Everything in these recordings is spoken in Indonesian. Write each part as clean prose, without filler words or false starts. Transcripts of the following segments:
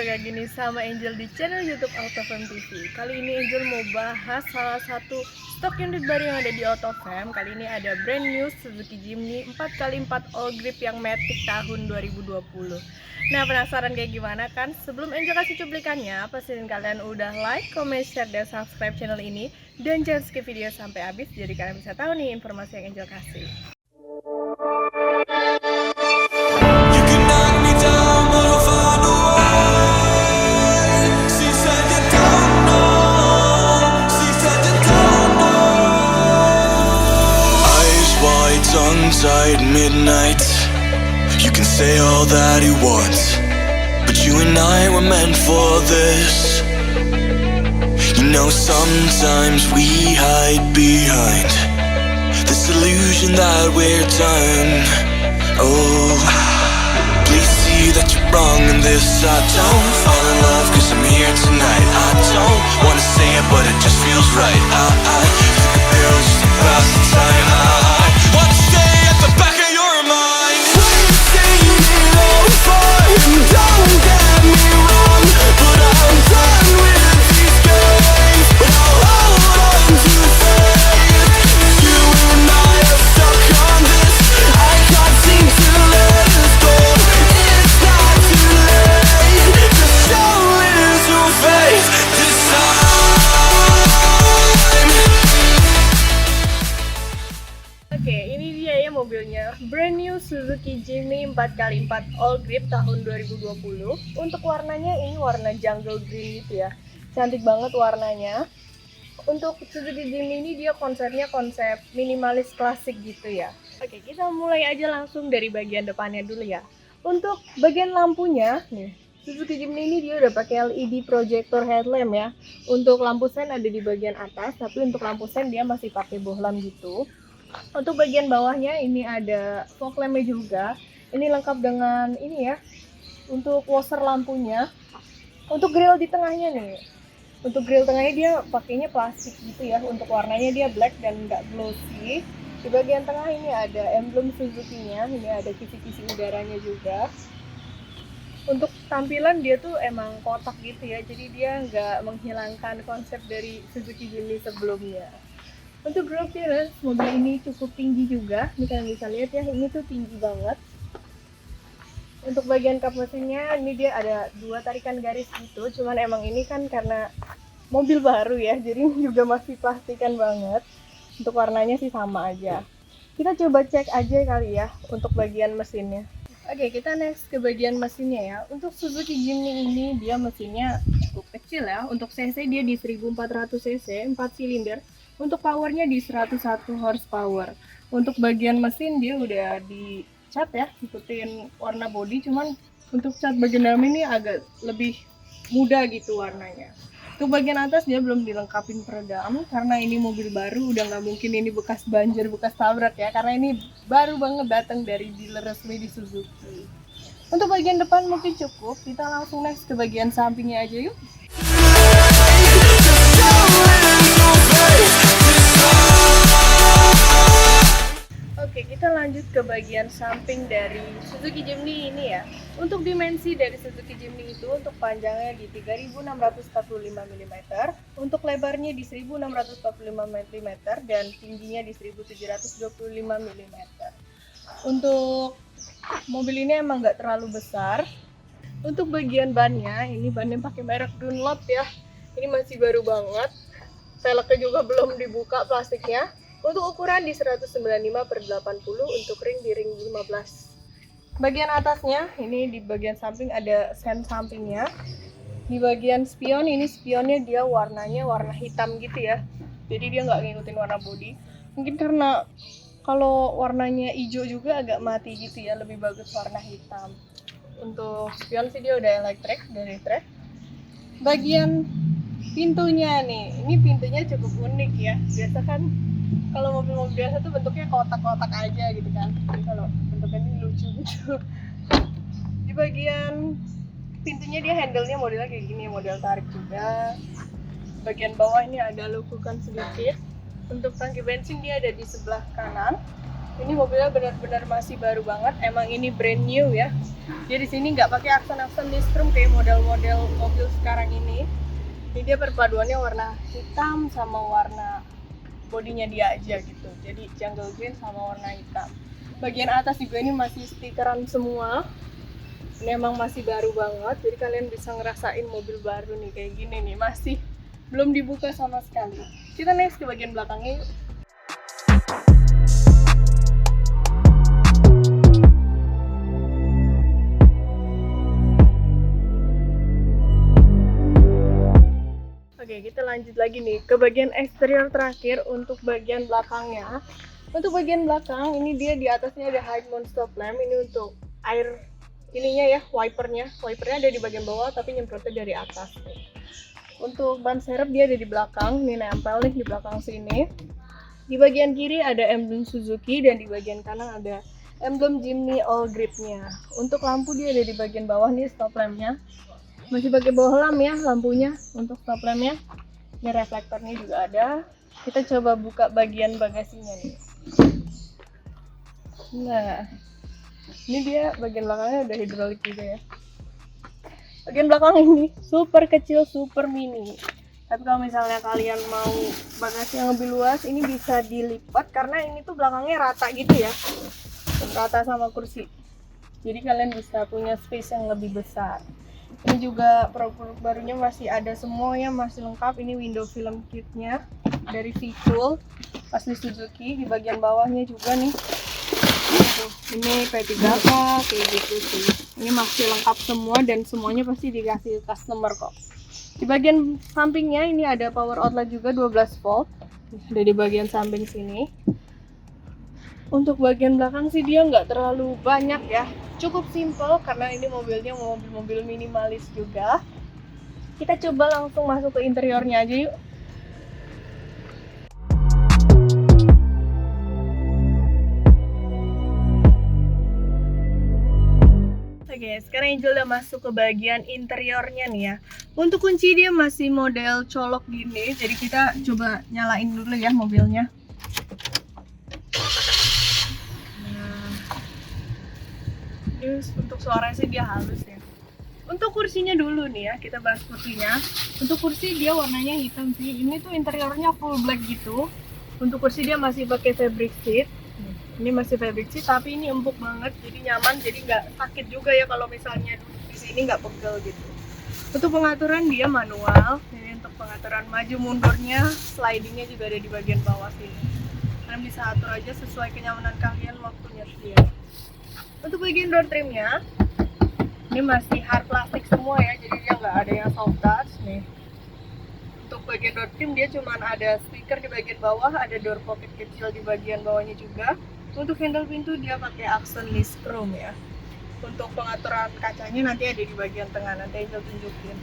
lagi nih sama Angel di channel YouTube AutoFam TV. Kali ini Angel mau bahas salah satu stok unit baru yang ada di AutoFam. Kali ini ada brand new Suzuki Jimny 4x4 all grip yang Matic tahun 2020. Nah, penasaran kayak gimana kan? Sebelum Angel kasih cuplikannya, pastiin kalian udah like, comment, share, dan subscribe channel ini. Dan jangan skip video sampai habis, jadi kalian bisa tahu nih informasi yang Angel kasih. Tongue-tied midnight. You can say all that you want, but you and I were meant for this. You know, sometimes we hide behind this illusion that we're done. Oh, please see that you're wrong in this. I don't fall in love cause I'm here tonight. I don't wanna say it but it just feels right. I took a pill just to pass the time. I wanna stay at the back of your mind. We're saying it over, and don't get me wrong, but I'm done with these games. But I'll hold on to faith. You and I are stuck on this. I can't seem to let us go. It's not too late. Just show little faith this time. Oke, ini dia ya mobilnya. Brand new Suzuki Jimny 4x4 all grip tahun 2020. Untuk warnanya ini warna jungle green gitu ya. Cantik banget warnanya. Untuk Suzuki Jimny ini dia konsepnya konsep minimalis klasik gitu ya. Oke, kita mulai aja langsung dari bagian depannya dulu ya. Untuk bagian lampunya, nih, Suzuki Jimny ini dia udah pakai LED projector headlamp ya. Untuk lampu sen ada di bagian atas, tapi untuk lampu sen dia masih pakai bohlam gitu. Untuk bagian bawahnya ini ada fog lampnya juga. Ini lengkap dengan ini ya. Untuk washer lampunya. Untuk grill di tengahnya nih. Untuk grill tengahnya dia pakainya plastik gitu ya. Untuk warnanya dia black dan nggak glossy. Di bagian tengah ini ada emblem Suzuki-nya. Ini ada kisi-kisi udaranya juga. Untuk tampilan dia tuh emang kotak gitu ya. Jadi dia nggak menghilangkan konsep dari Suzuki Jimny sebelumnya. Untuk ground clearance, mobil ini cukup tinggi juga. Ini kalian bisa lihat ya, ini tuh tinggi banget. Untuk bagian kap mesinnya, ini dia ada dua tarikan garis gitu. Cuman emang ini kan karena mobil baru ya, jadi juga masih plastikan banget. Untuk warnanya sih sama aja. Kita coba cek aja kali ya untuk bagian mesinnya. Oke, kita next ke bagian mesinnya ya. Untuk Suzuki Jimny ini dia mesinnya cukup kecil ya. Untuk cc dia di 1400 cc, 4 silinder. Untuk powernya di 101 horsepower. Untuk bagian mesin dia udah dicat ya, ikutin warna body. Cuman untuk cat bagian dalam ini agak lebih muda gitu warnanya. Untuk bagian atas dia belum dilengkapin peredam karena ini mobil baru, udah nggak mungkin ini bekas banjir, bekas tabrak ya. Karena ini baru banget datang dari dealer resmi di Suzuki. Untuk bagian depan mungkin cukup. Kita langsung next ke bagian sampingnya aja yuk. Oke, kita lanjut ke bagian samping dari Suzuki Jimny ini ya. Untuk dimensi dari Suzuki Jimny itu untuk panjangnya di 3645 mm, untuk lebarnya di 1645 mm dan tingginya di 1725 mm. Untuk mobil ini emang nggak terlalu besar. Untuk bagian bannya, ini bannya pakai merek Dunlop ya. Ini masih baru banget. Velgnya juga belum dibuka plastiknya. Untuk ukuran di 195/80, untuk ring di ring 15. Bagian atasnya, ini di bagian samping ada sen sampingnya. Di bagian spion, ini spionnya dia warnanya warna hitam gitu ya. Jadi dia nggak ngikutin warna body. Mungkin karena kalau warnanya hijau juga agak mati gitu ya, lebih bagus warna hitam. Untuk spion sih dia udah elektrik dari track. Bagian pintunya nih, ini pintunya cukup unik ya. Biasa kan kalau mobil-mobil biasa tuh bentuknya kotak-kotak aja gitu kan. Jadi kalau bentuknya ini lucu-lucu. Di bagian pintunya dia handle-nya modelnya kayak gini, model tarik juga. Bagian bawah ini ada lekukan sedikit. Untuk tangki bensin dia ada di sebelah kanan. Ini mobilnya benar-benar masih baru banget. Emang ini brand new ya. Dia di sini nggak pakai aksen-aksen listrum kayak model-model mobil sekarang ini. Ini dia perpaduannya warna hitam sama warna bodinya dia aja gitu. Jadi jungle green sama warna hitam. Bagian atas juga ini masih stikeran semua. Ini emang masih baru banget. Jadi kalian bisa ngerasain mobil baru nih kayak gini nih. Masih belum dibuka sama sekali. Kita next ke bagian belakangnya yuk. Oke, kita lanjut lagi nih ke bagian eksterior terakhir untuk bagian belakangnya. Untuk bagian belakang ini dia di atasnya ada high mount stop lamp. Ini untuk air ininya ya, wipernya. Wipernya ada di bagian bawah tapi nyemprotnya dari atas. Untuk ban serep dia ada di belakang, ini nempel nih di belakang sini. Di bagian kiri ada emblem Suzuki dan di bagian kanan ada emblem Jimny All Grip-nya. Untuk lampu dia ada di bagian bawah nih stop lamp-nya. Masih pakai bohlam ya lampunya untuk stop lampnya. Ini reflektornya juga ada. Kita coba buka bagian bagasinya nih. Nah, ini dia bagian belakangnya udah hidrolik juga ya. Bagian belakang ini super kecil, super mini. Tapi kalau misalnya kalian mau bagasi yang lebih luas, ini bisa dilipat karena ini tuh belakangnya rata gitu ya. Rata sama kursi. Jadi kalian bisa punya space yang lebih besar. Ini juga produk barunya masih ada semuanya, masih lengkap. Ini window film kitnya dari V-Tool asli Suzuki. Di bagian bawahnya juga nih. Ini P3K kayak gitu sih. Ini masih lengkap semua dan semuanya pasti dikasih customer kok. Di bagian sampingnya ini ada power outlet juga 12 volt. Ada di bagian samping sini. Untuk bagian belakang sih dia nggak terlalu banyak ya, cukup simple karena ini mobilnya mobil-mobil minimalis juga. Kita coba langsung masuk ke interiornya aja yuk. Oke, sekarang Angel udah masuk ke bagian interiornya nih ya. Untuk kunci dia masih model colok gini, jadi kita coba nyalain dulu ya mobilnya. Untuk suaranya sih dia halus ya. Untuk kursinya dulu nih ya, kita bahas kursinya. Untuk kursi dia warnanya hitam sih. Ini tuh interiornya full black gitu. Untuk kursi dia masih pakai fabric seat. Ini masih fabric seat tapi ini empuk banget, jadi nyaman, jadi nggak sakit juga ya kalau misalnya duduk di sini nggak pegel gitu. Untuk pengaturan dia manual. Jadi untuk pengaturan maju mundurnya, slidingnya juga ada di bagian bawah sini. Kalian bisa atur aja sesuai kenyamanan kalian waktu nyetir. Untuk bagian door trimnya, ini masih hard plastik semua ya, jadi dia nggak ada yang soft touch nih. Untuk bagian door trim dia cuma ada speaker di bagian bawah, ada door pocket kecil di bagian bawahnya juga. Untuk handle pintu dia pakai aksen list chrome ya. Untuk pengaturan kacanya nanti ada di bagian tengah, nanti Angel tunjukin.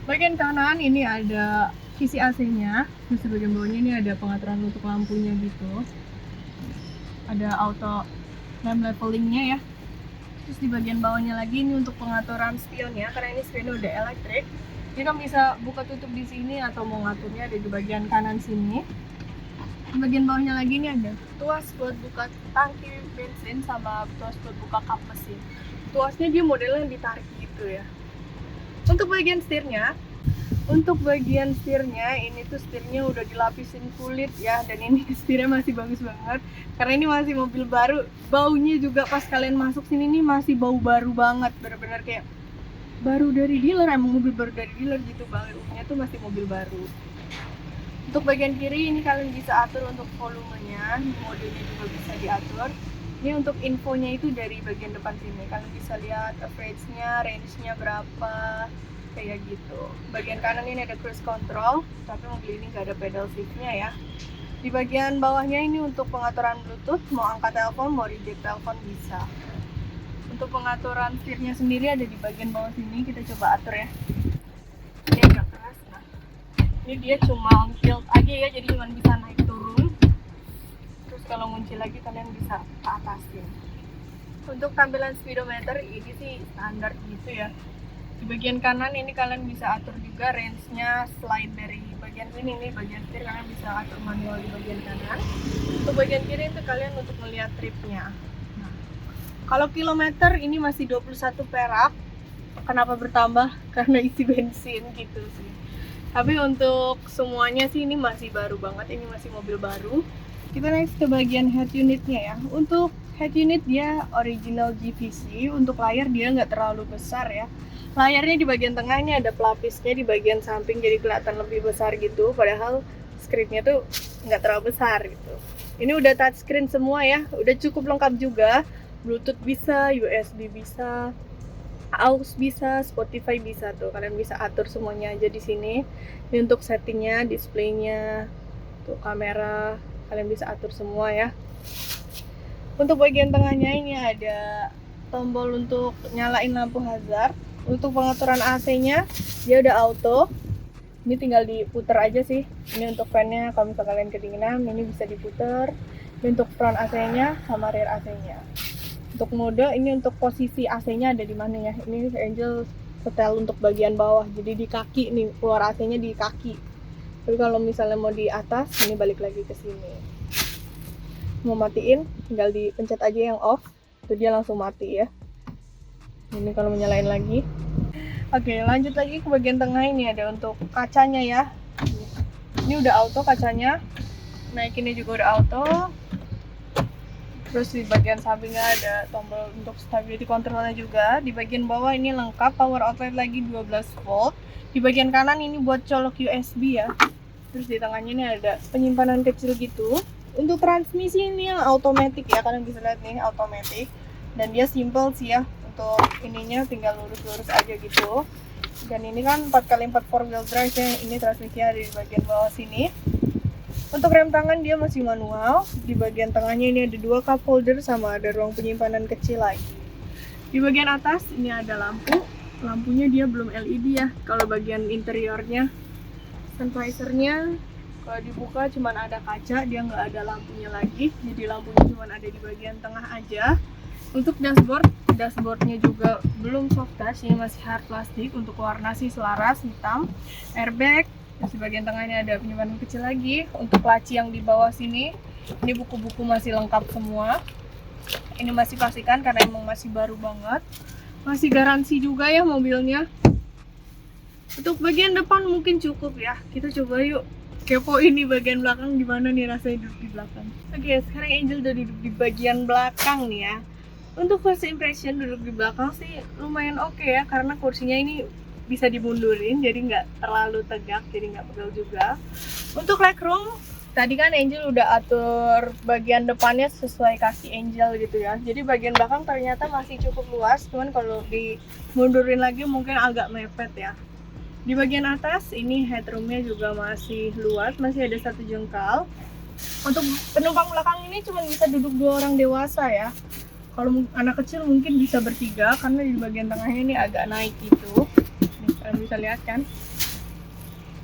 Bagian kanan ini ada kisi AC-nya, terus di bagian bawahnya ini ada pengaturan untuk lampunya gitu. Ada auto lamp levelingnya ya. Terus di bagian bawahnya lagi ini untuk pengaturan spionnya, karena ini spionnya udah elektrik. Jadi kamu bisa buka tutup di sini atau mau ngaturnya ada di bagian kanan sini. Di bagian bawahnya lagi ini ada tuas buat buka tangki bensin sama tuas buat buka kap mesin. Tuasnya dia modelnya yang ditarik gitu ya. Untuk bagian setirnya, ini tuh setirnya udah dilapisin kulit ya, dan ini setirnya masih bagus banget karena ini masih mobil baru. Baunya juga pas kalian masuk sini nih masih bau baru banget, bener-bener kayak baru dari dealer, emang mobil baru dari dealer gitu, baunya tuh masih mobil baru. Untuk bagian kiri ini kalian bisa atur untuk volumenya, modenya juga bisa diatur. Ini untuk infonya itu dari bagian depan sini, kalian bisa lihat average-nya, range-nya berapa, kayak gitu. Bagian kanan ini ada cruise control, tapi mobil ini nggak ada pedal shift-nya ya. Di bagian bawahnya ini untuk pengaturan Bluetooth, mau angkat telepon, mau reject telepon bisa. Untuk pengaturan setirnya sendiri ada di bagian bawah sini, kita coba atur ya. Ini agak keras, nah. Ini dia cuma on tilt aja ya, jadi cuma bisa naik turun. Terus kalau ngunci lagi kalian bisa ke atasin. Untuk tampilan speedometer ini sih standar gitu ya. Di bagian kanan ini kalian bisa atur juga range-nya selain dari bagian bagian sini nih, bagian setir kalian bisa atur manual di bagian kanan. Untuk bagian kiri itu kalian untuk melihat tripnya. Nah, kalau kilometer ini masih 21 perak. Kenapa bertambah? Karena isi bensin gitu sih. Tapi untuk semuanya sih ini masih baru banget, ini masih mobil baru. Kita next ke bagian head unitnya ya. Untuk head unit dia original GVC, untuk layar dia nggak terlalu besar ya. Layarnya di bagian tengah ini ada pelapisnya di bagian samping jadi kelihatan lebih besar gitu, padahal screen-nya tuh nggak terlalu besar gitu. Ini udah touchscreen semua ya, udah cukup lengkap juga. Bluetooth bisa, USB bisa, AUX bisa, Spotify bisa tuh. Kalian bisa atur semuanya aja di sini. Ini untuk settingnya, displaynya, tuh kamera, kalian bisa atur semua ya. Untuk bagian tengahnya ini ada tombol untuk nyalain lampu hazard. Untuk pengaturan AC-nya dia udah auto. Ini tinggal diputer aja sih. Ini untuk fan-nya, kalau misalnya kalian kedinginan ini bisa diputer. Ini untuk front AC-nya sama rear AC-nya. Untuk mode ini untuk posisi AC-nya ada di mana ya. Ini Angel setel untuk bagian bawah. Jadi di kaki nih, keluar AC-nya di kaki. Tapi kalau misalnya mau di atas, ini balik lagi ke sini. Mau matiin, tinggal dipencet aja yang off. Itu dia langsung mati ya. Ini kalau menyalain lagi. Oke, lanjut lagi ke bagian tengah. Ini ada untuk kacanya ya. Ini udah auto kacanya. Naikinnya juga udah auto. Terus di bagian sampingnya ada tombol untuk stability controlnya juga. Di bagian bawah ini lengkap, power outlet lagi 12 volt. Di bagian kanan ini buat colok USB ya. Terus di tengahnya ini ada penyimpanan kecil gitu. Untuk transmisi ini yang automatic ya, kalian bisa lihat nih automatic. Dan dia simple sih ya. Untuk ininya tinggal lurus-lurus aja gitu. Dan ini kan 4x4 4-wheel drive ya. Ini transmisinya ada di bagian bawah sini. Untuk rem tangan dia masih manual. Di bagian tengahnya ini ada 2 cup holder sama ada ruang penyimpanan kecil lagi. Di bagian atas ini ada lampu. Lampunya dia belum LED ya. Kalau bagian interiornya, sun visornya kalau dibuka cuman ada kaca, dia nggak ada lampunya lagi. Jadi lampunya cuman ada di bagian tengah aja. Untuk dashboardnya juga belum soft touch, ini masih hard plastik. Untuk warna sih selaras hitam. Airbag. Terus di bagian tengahnya ada penyimpanan kecil lagi. Untuk laci yang di bawah sini, ini buku-buku masih lengkap semua. Ini masih pastikan karena emang masih baru banget. Masih garansi juga ya mobilnya. Untuk bagian depan mungkin cukup ya. Kita coba yuk kepoin di bagian belakang gimana nih rasanya duduk di belakang. Oke, sekarang Angel udah duduk di bagian belakang nih ya. Untuk first impression duduk di belakang sih lumayan oke ya, karena kursinya ini bisa dimundurin jadi nggak terlalu tegak, jadi nggak pegel juga. Untuk legroom tadi kan Angel udah atur bagian depannya sesuai kaki Angel gitu ya, jadi bagian belakang ternyata masih cukup luas, cuman kalau dimundurin lagi mungkin agak mepet ya. Di bagian atas ini headroomnya juga masih luas, masih ada 1 jengkal. Untuk penumpang belakang ini cuma bisa duduk 2 orang dewasa ya. Kalau anak kecil mungkin bisa bertiga karena di bagian tengahnya ini agak naik gitu. Nih, kalian bisa lihat kan.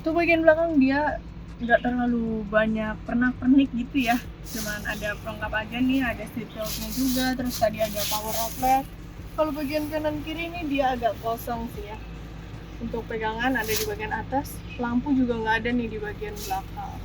Untuk bagian belakang dia nggak terlalu banyak pernak-pernik gitu ya. Cuman ada pelengkap aja nih, ada seat beltnya juga. Terus tadi ada power outlet. Kalau bagian kanan kiri ini dia agak kosong sih ya. Untuk pegangan ada di bagian atas. Lampu juga nggak ada nih di bagian belakang.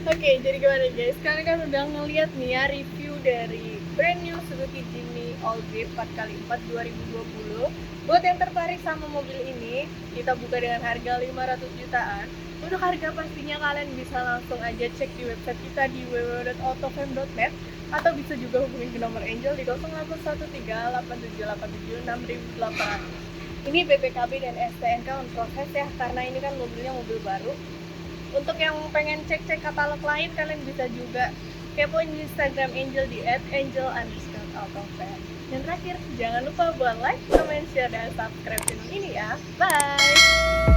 Oke, jadi gimana guys? Sekarang kan udah ngeliat nih ya review dari brand new Suzuki Jimny All Grip 4x4 2020. Buat yang tertarik sama mobil ini, kita buka dengan harga 500 jutaan. Untuk harga pastinya kalian bisa langsung aja cek di website kita di www.autofam.net atau bisa juga hubungi ke nomor Angel di 081387876800. Ini BPKB dan STNK on proses ya, karena ini kan mobilnya mobil baru. Untuk yang pengen cek-cek katalog lain, kalian bisa juga kepoin di Instagram Angel di @angel_autofam. Dan terakhir, jangan lupa buat like, comment, share, dan subscribe channel ini ya. Bye!